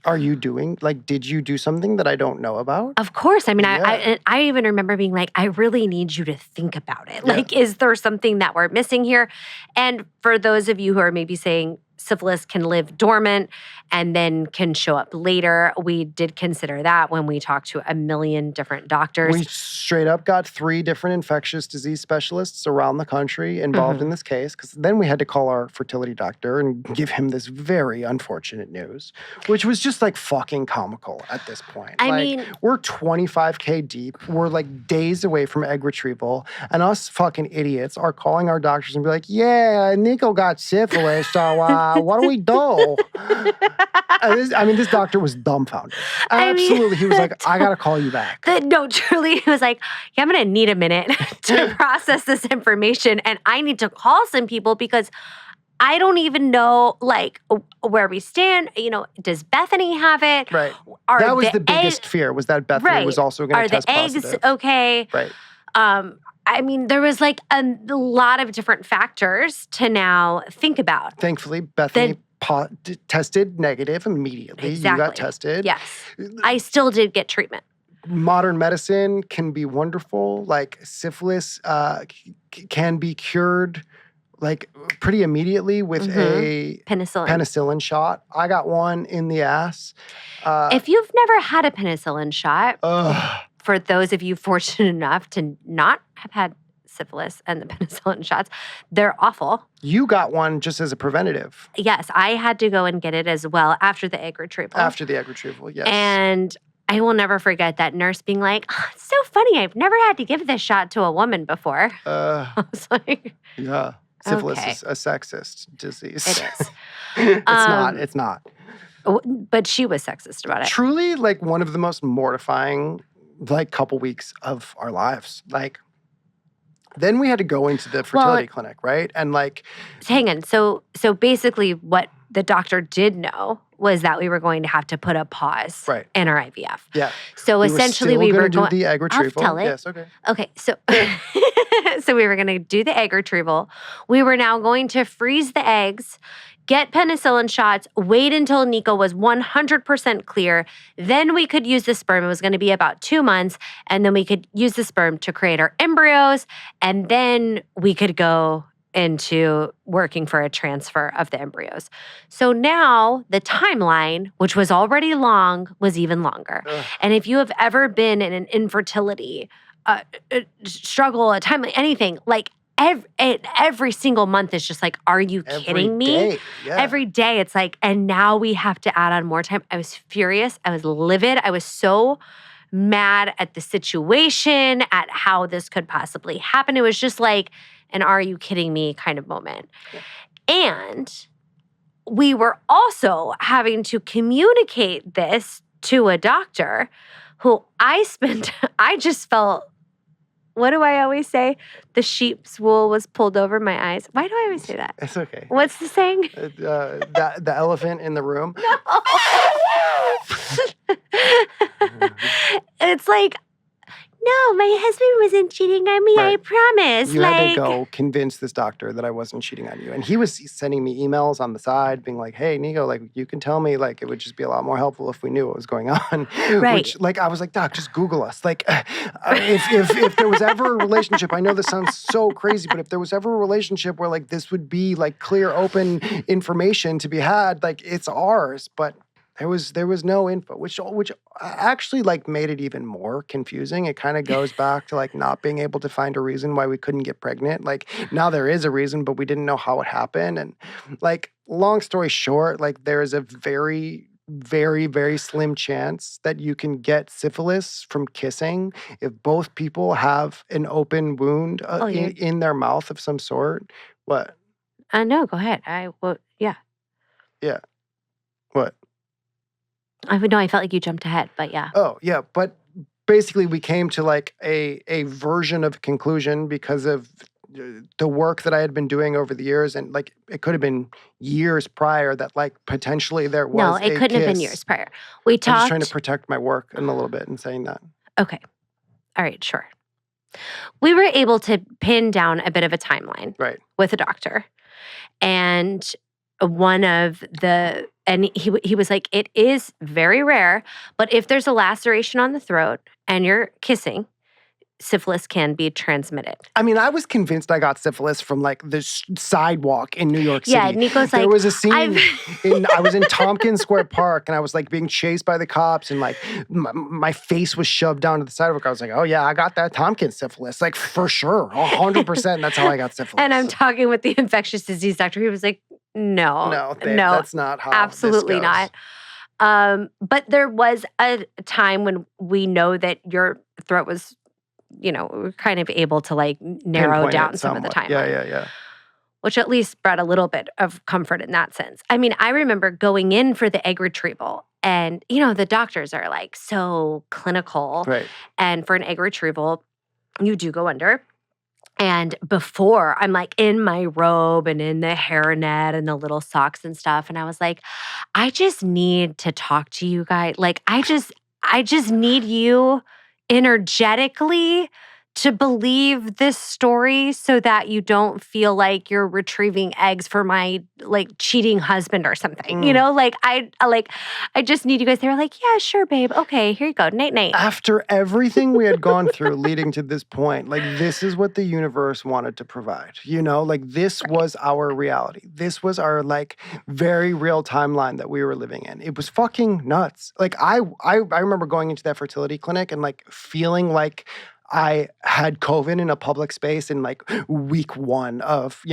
are you doing, did you do something that I don't know about? Of course. I mean, Yeah. I even remember being like, I really need you to think about it. Yeah. Is there something that we're missing here? And for those of you who are maybe saying syphilis can live dormant and then can show up later, we did consider that when we talked to a million different doctors. We straight up got 3 different infectious disease specialists around the country involved in this case, because then we had to call our fertility doctor and give him this very unfortunate news, which was just fucking comical at this point. I mean, we're 25K deep. We're days away from egg retrieval, and us fucking idiots are calling our doctors and be like, yeah, Nico got syphilis, so what do we do? This doctor was dumbfounded. Absolutely. He was like, I got to call you back. No, truly, he was like, yeah, I'm going to need a minute to process this information. And I need to call some people because I don't even know, where we stand. Does Bethany have it? Right. That was the biggest fear, was that Bethany was also going to test positive. Are the eggs okay? Right. There was a lot of different factors to now think about. Thankfully, Bethany tested negative immediately. Exactly. You got tested. Yes. I still did get treatment. Modern medicine can be wonderful. Syphilis can be cured pretty immediately with a penicillin shot. I got one in the ass. If you've never had a penicillin shot, for those of you fortunate enough to not have had syphilis and the penicillin shots, they're awful. You got one just as a preventative. Yes, I had to go and get it as well after the egg retrieval. After the egg retrieval, yes. And I will never forget that nurse being like, it's so funny, I've never had to give this shot to a woman before. I was like, yeah. Syphilis okay. is a sexist disease. It is. It's not. But she was sexist about it. Truly, one of the most mortifying, couple weeks of our lives. Then we had to go into the fertility clinic, right? And hang on. So basically what the doctor did know was that we were going to have to put a pause in our IVF. Yeah. So essentially we were going to do the egg retrieval. I'll tell it. Yes, okay. Okay, so so we were going to do the egg retrieval. We were now going to freeze the eggs get penicillin shots, wait until Nico was 100% clear. Then we could use the sperm. It was going to be about 2 months. And then we could use the sperm to create our embryos. And then we could go into working for a transfer of the embryos. So now the timeline, which was already long, was even longer. Ugh. And if you have ever been in an infertility struggle, a timeline, anything, like every single month is just like, are you kidding me? Every day, yeah. Every day it's like, and now we have to add on more time. I was furious. I was livid. I was so mad at the situation, at how this could possibly happen. It was just like an are you kidding me kind of moment. Yeah. And we were also having to communicate this to a doctor who I just felt, what do I always say? The sheep's wool was pulled over my eyes. Why do I always say that? It's okay. What's the saying? The elephant in the room. No. It's like, no, my husband wasn't cheating on me, Right. I promise. You had to go convince this doctor that I wasn't cheating on you. And he was sending me emails on the side being like, hey, Nico, like, you can tell me, like, it would just be a lot more helpful if we knew what was going on. Right. Which, like, I was like, Doc, just Google us. Like, if there was ever a relationship, I know this sounds so crazy, but if there was ever a relationship where, like, this would be, like, clear, open information to be had, like, it's ours. But there was no info, which actually like made it even more confusing. It kind of goes back to like not being able to find a reason why we couldn't get pregnant. Like now there is a reason, but we didn't know how it happened. And like long story short, like there is a very, very, very slim chance that you can get syphilis from kissing if both people have an open wound in their mouth of some sort. What? No, go ahead. Yeah. Yeah. What? I would know. I felt like you jumped ahead, but yeah. Oh, yeah. But basically, we came to like a version of conclusion because of the work that I had been doing over the years. And like, it could have been years prior that like potentially there was No, it couldn't have been years prior. We talked. I'm just trying to protect my work in a little bit and saying that. Okay. All right, sure. We were able to pin down a bit of a timeline with a doctor. And he was like, it is very rare, but if there's a laceration on the throat and you're kissing, syphilis can be transmitted. I mean, I was convinced I got syphilis from like the sidewalk in New York City. Yeah, Nico's like, there was a scene I was in Tompkins Square Park and I was like being chased by the cops and like my face was shoved down to the sidewalk. I was like, oh yeah, I got that Tompkins syphilis. Like for sure, 100%. That's how I got syphilis. And I'm talking with the infectious disease doctor. He was like, no, that's not how absolutely this goes. not. But there was a time when we know that your throat was, we were kind of able to like narrow Pinpoint down it some of the somewhat. timeline. Yeah. Which at least brought a little bit of comfort in that sense. I mean, I remember going in for the egg retrieval and, the doctors are like so clinical. Right. And for an egg retrieval, you do go under. And before, I'm like in my robe and in the hairnet and the little socks and stuff. And I was like, I just need to talk to you guys. Like, I just need you energetically to believe this story so that you don't feel like you're retrieving eggs for my like cheating husband or something. I just need you guys. They were like, yeah, sure, babe. Okay, here you go. Night. After everything we had gone through leading to this point, like this is what the universe wanted to provide. Like this was our reality. This was our like very real timeline that we were living in. It was fucking nuts. Like I remember going into that fertility clinic and like feeling like I had COVID in a public space in like week 1 of,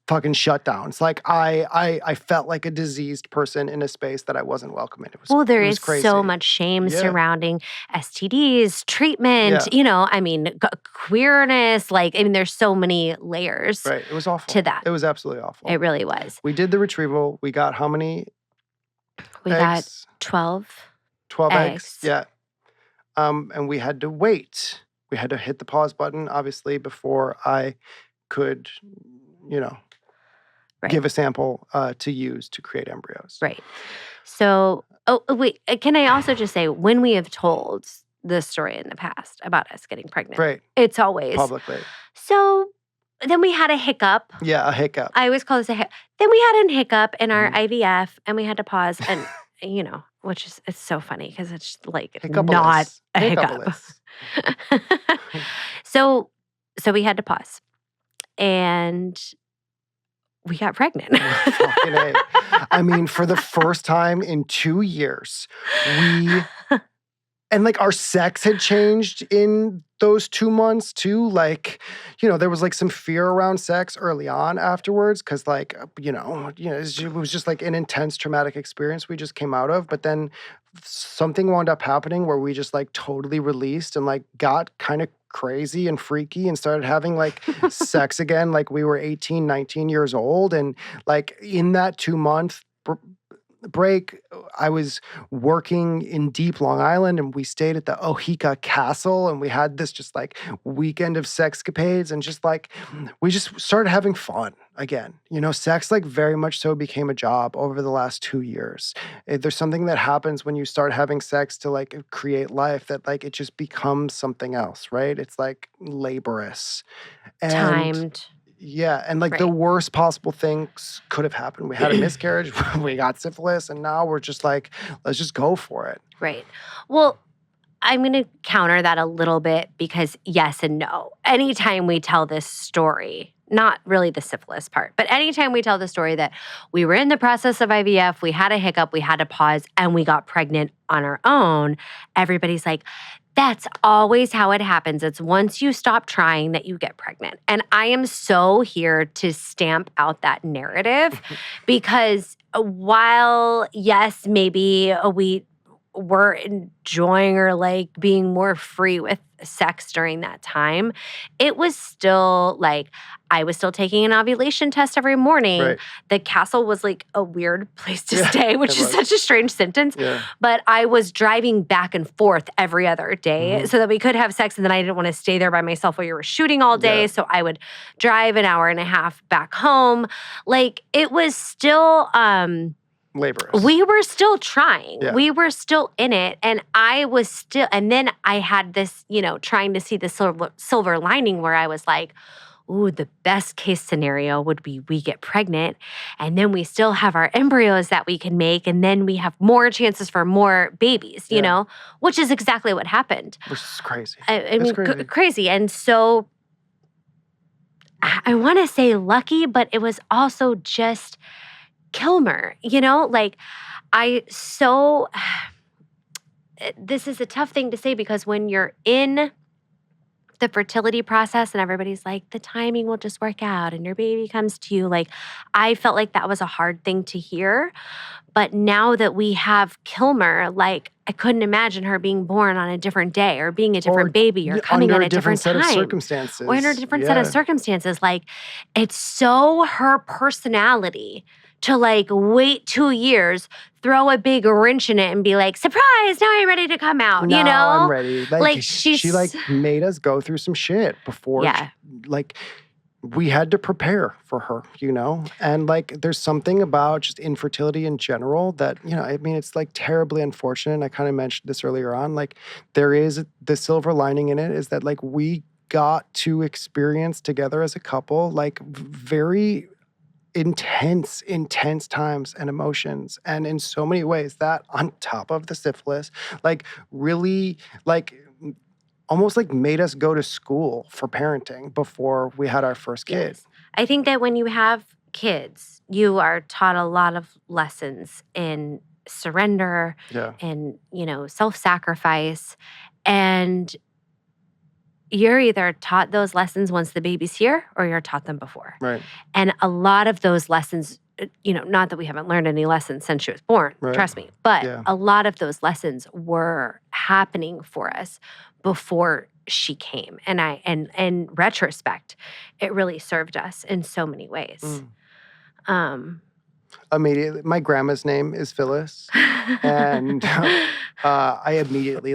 fucking shutdowns. Like I felt like a diseased person in a space that I wasn't welcome in. There is crazy. So much shame surrounding STDs, treatment, queerness. Like, I mean, there's so many layers. Right. It was awful. To that. It was absolutely awful. It really was. We did the retrieval. We got how many We eggs? got 12. 12 eggs. Yeah. And we had to wait. We had to hit the pause button, obviously, before I could, give a sample to use to create embryos. Right. So, wait, can I also just say, when we have told this story in the past about us getting pregnant, right. It's always publicly. So, then we had a hiccup. Yeah, a hiccup. I always call this a hiccup. Then we had a hiccup in our IVF, and we had to pause. And which is it's so funny because it's like not a hiccup. So we had to pause, and we got pregnant. Fucking A. I mean, for the first time in 2 years, and like our sex had changed in those 2 months too. Like, there was like some fear around sex early on afterwards because like, it was just like an intense traumatic experience we just came out of. But then something wound up happening where we just like totally released and like got kind of crazy and freaky and started having like sex again like we were 18, 19 years old. And like in that 2-month break, I was working in deep Long Island and we stayed at the Ohika Castle and we had this just like weekend of sexcapades and just like we just started having fun again. Sex like very much so became a job over the last 2 years. There's something that happens when you start having sex to like create life that like it just becomes something else, right? It's like laborious and timed. Yeah, and like the worst possible things could have happened. We had a miscarriage, we got syphilis, and now we're just like, let's just go for it. Right. Well, I'm going to counter that a little bit because yes and no. Anytime we tell this story, not really the syphilis part, but anytime we tell the story that we were in the process of IVF, we had a hiccup, we had to pause, and we got pregnant on our own, everybody's like, that's always how it happens. It's once you stop trying that you get pregnant. And I am so here to stamp out that narrative because while, yes, maybe we were enjoying or like being more free with sex during that time, it was still like I was still taking an ovulation test every morning. Right. The castle was like a weird place to stay, which is such a strange sentence. Yeah. But I was driving back and forth every other day so that we could have sex. And then I didn't want to stay there by myself while you were shooting all day. Yeah. So I would drive an hour and a half back home. Like it was still laborious. We were still trying. Yeah. We were still in it. And I was still, and then I had this, trying to see the silver lining where I was like, ooh, the best case scenario would be we get pregnant and then we still have our embryos that we can make and then we have more chances for more babies, which is exactly what happened. Which is crazy. I mean, crazy. And so I want to say lucky, but it was also just Kilmer, this is a tough thing to say because when you're in the fertility process and everybody's like, the timing will just work out and your baby comes to you. Like, I felt like that was a hard thing to hear. But now that we have Kilmer, like, I couldn't imagine her being born on a different day or being a different baby or coming at a different set time. Of circumstances. Or under a different set of circumstances. Like, it's so her personality to like wait 2 years, throw a big wrench in it and be like, surprise, now I'm ready to come out, I'm ready. Like she like made us go through some shit before, like we had to prepare for her, And like there's something about just infertility in general that, I mean, it's like terribly unfortunate. I kind of mentioned this earlier on. Like there is the silver lining in it is that like we got to experience together as a couple, like very intense times and emotions. And in so many ways that on top of the syphilis, like really like almost like made us go to school for parenting before we had our first kid. Yes. I think that when you have kids, you are taught a lot of lessons in surrender and, self-sacrifice. And you're either taught those lessons once the baby's here or you're taught them before. Right. And a lot of those lessons, not that we haven't learned any lessons since she was born, trust me, but a lot of those lessons were happening for us before she came. And in retrospect, it really served us in so many ways. Immediately, my grandma's name is Phyllis. And I immediately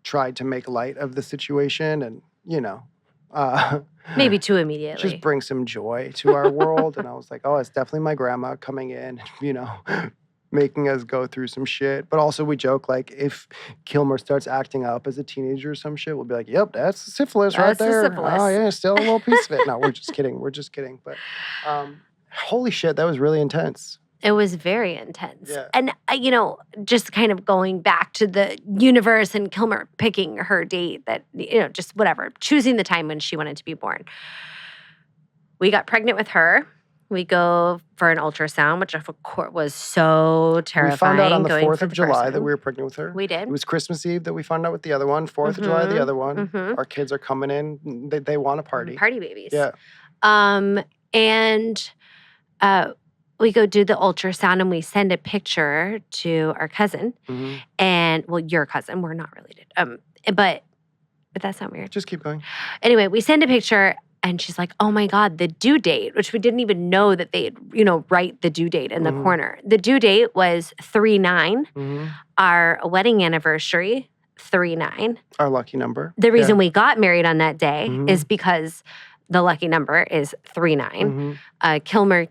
tried to make light of the situation and, maybe too immediately. Just bring some joy to our world. And I was like, oh, it's definitely my grandma coming in, making us go through some shit. But also we joke, like, if Kilmer starts acting up as a teenager or some shit, we'll be like, yep, that's syphilis right That's the there. syphilis. Oh, yeah, still a little piece of it. No, we're just kidding. We're just kidding. But holy shit, that was really intense. It was very intense. Yeah. And, just kind of going back to the universe and Kilmer picking her date that, just whatever, choosing the time when she wanted to be born. We got pregnant with her. We go for an ultrasound, which of course was so terrifying. We found out on the going 4th for of the July first that one. we were pregnant with her. We did. It was Christmas Eve that we found out with the other one. 4th of July, the other one. Mhm. Our kids are coming in. They want a party. Party babies. Yeah. And we go do the ultrasound and we send a picture to our cousin. Mm-hmm. And, well, your cousin. We're not related. But that's not weird. Just keep going. Anyway, we send a picture and she's like, oh my God, the due date, which we didn't even know that they'd, write the due date in the corner. The due date was 3/9. Mm-hmm. Our wedding anniversary, 3/9. Our lucky number. The reason we got married on that day Mhm. is because the lucky number is 3/9. Mm-hmm. Kilmer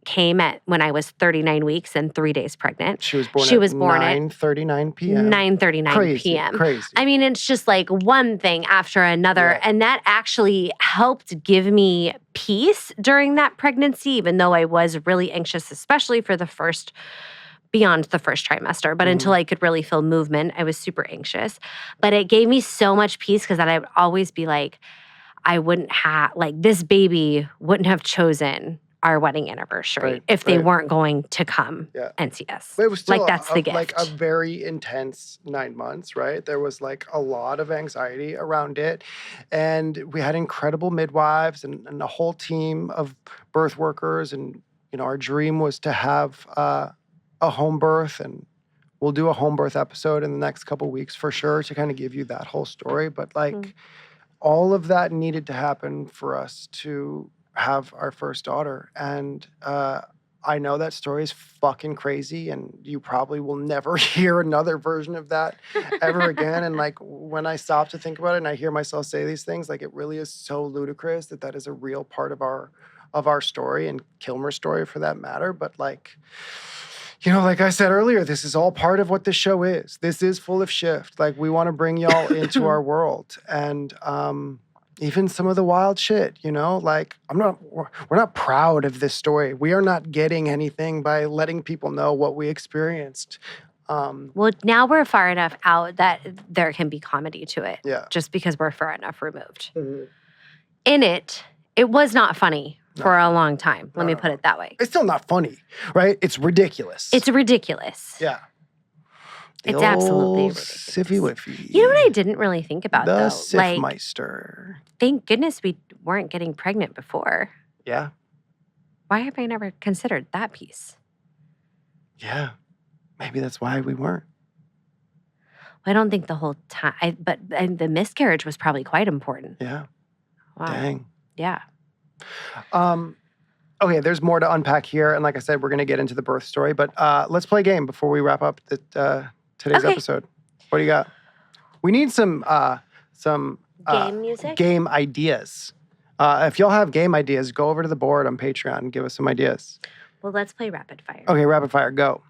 came when I was 39 weeks and 3 days pregnant. She was born at 9:39 p.m. 9:39 p.m. Crazy. I mean, it's just like one thing after another. Yeah. And that actually helped give me peace during that pregnancy, even though I was really anxious, especially for beyond the first trimester. But until I could really feel movement, I was super anxious. But it gave me so much peace because I would always be like, I wouldn't have, like, this baby wouldn't have chosen our wedding anniversary if they weren't going to come and see us. But it was still that's the gift. Like a very intense 9 months, right? There was like a lot of anxiety around it. And we had incredible midwives and a whole team of birth workers. And, our dream was to have a home birth. And we'll do a home birth episode in the next couple weeks for sure to kind of give you that whole story. But like all of that needed to happen for us to have our first daughter. And I know that story is fucking crazy and you probably will never hear another version of that ever again. And like when I stop to think about it and I hear myself say these things, like it really is so ludicrous that is a real part of our story and Kilmer's story for that matter. But like, like I said earlier, this is all part of what this show is. This is full of shift. Like we want to bring y'all into our world. And even some of the wild shit, like we're not proud of this story. We are not getting anything by letting people know what we experienced. Well, now we're far enough out that there can be comedy to it. Yeah. Just because we're far enough removed. Mm-hmm. In it was not funny for a long time. Let me put it that way. It's still not funny, right? It's ridiculous. It's ridiculous. Yeah. It's absolutely ridiculous. Siffy Wiffy. You know what I didn't really think about, the though? Siffmeister. Thank goodness we weren't getting pregnant before. Yeah. Why have I never considered that piece? Yeah. Maybe that's why we weren't. I don't think the whole time, but the miscarriage was probably quite important. Yeah. Wow. Dang. Yeah. Okay, there's more to unpack here. And like I said, we're going to get into the birth story. But let's play a game before we wrap up today's episode. What do you got? We need some game music? Game ideas. If y'all have game ideas, go over to the board on Patreon and give us some ideas. Well, let's play rapid fire. Okay, rapid fire, go.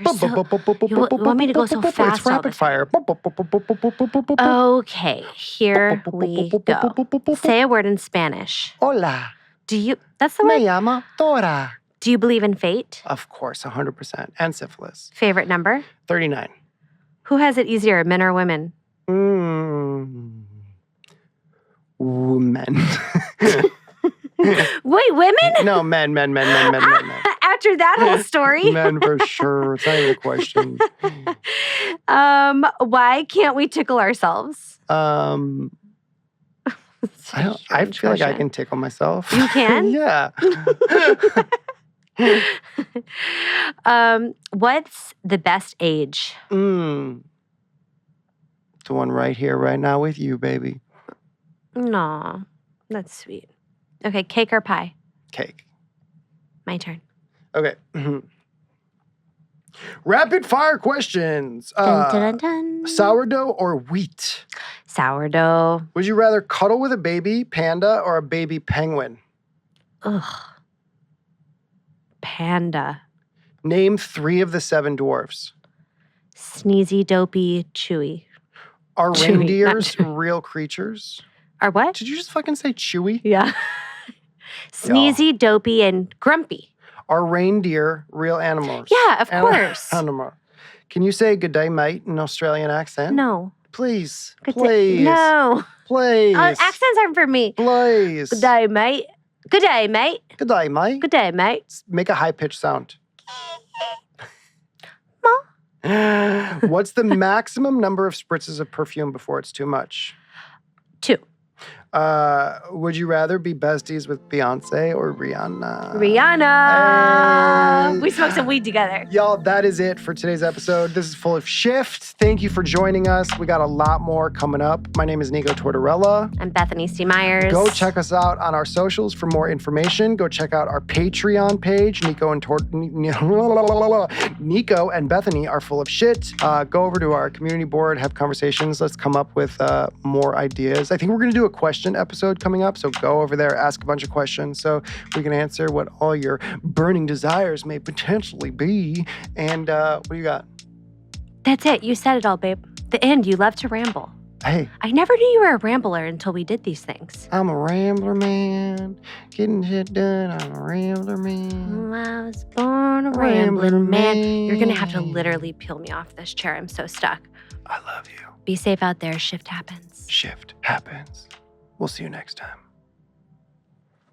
You want me to go so fast? It's rapid fire. Okay, here we go. Say a word in Spanish. Hola. That's the Me word? llamo Dora. Do you believe in fate? Of course, 100%. And syphilis. Favorite number? 39. Who has it easier, men or women? Men. Wait, women? No, men. After that whole story? Men for sure. It's not even a question. Why can't we tickle ourselves? I feel like I can tickle myself. You can? Yeah. What's the best age? The one right here, right now with you, baby. Aw, that's sweet. Okay, cake or pie? Cake. My turn. Okay. Rapid fire questions. Dun, dun, dun, dun. Sourdough or wheat? Sourdough. Would you rather cuddle with a baby panda or a baby penguin? Ugh. Panda. Name 3 of the 7 dwarfs. Sneezy, dopey, chewy. Are Chewy, not reindeers chewy. real creatures? Are what? Did you just fucking say chewy? Yeah. Sneezy, dopey, and grumpy. Are reindeer real animals? Yeah, of course. Animal. Can you say good day, mate, in an Australian accent? No. Please. Good day. Please. No. Please. Accents aren't for me. Please. Good day, mate. Good day, mate. Good day, mate. Good day, mate. Make a high-pitched sound. Ma. What's the maximum number of spritzes of perfume before it's too much? 2. Would you rather be besties with Beyonce or Rihanna? Rihanna. Hey. We smoked some weed together. Y'all, that is it for today's episode. This is full of shift. Thank you for joining us. We got a lot more coming up. My name is Nico Tortorella. I'm Bethany C. Meyers. Go check us out on our socials for more information. Go check out our Patreon page. Nico and Bethany are full of shit. Go over to our community board, have conversations. Let's come up with more ideas. I think we're going to do a question episode coming up. So go over there, ask a bunch of questions so we can answer what all your burning desires may potentially be. And what do you got? That's it. You said it all, babe. The end. You love to ramble. Hey, I never knew you were a rambler until we did these things. I'm a rambler man. Getting shit done. I'm a rambler man. I was born a rambling man. You're going to have to literally peel me off this chair. I'm so stuck. I love you. Be safe out there. Shift happens. Shift happens. We'll see you next time.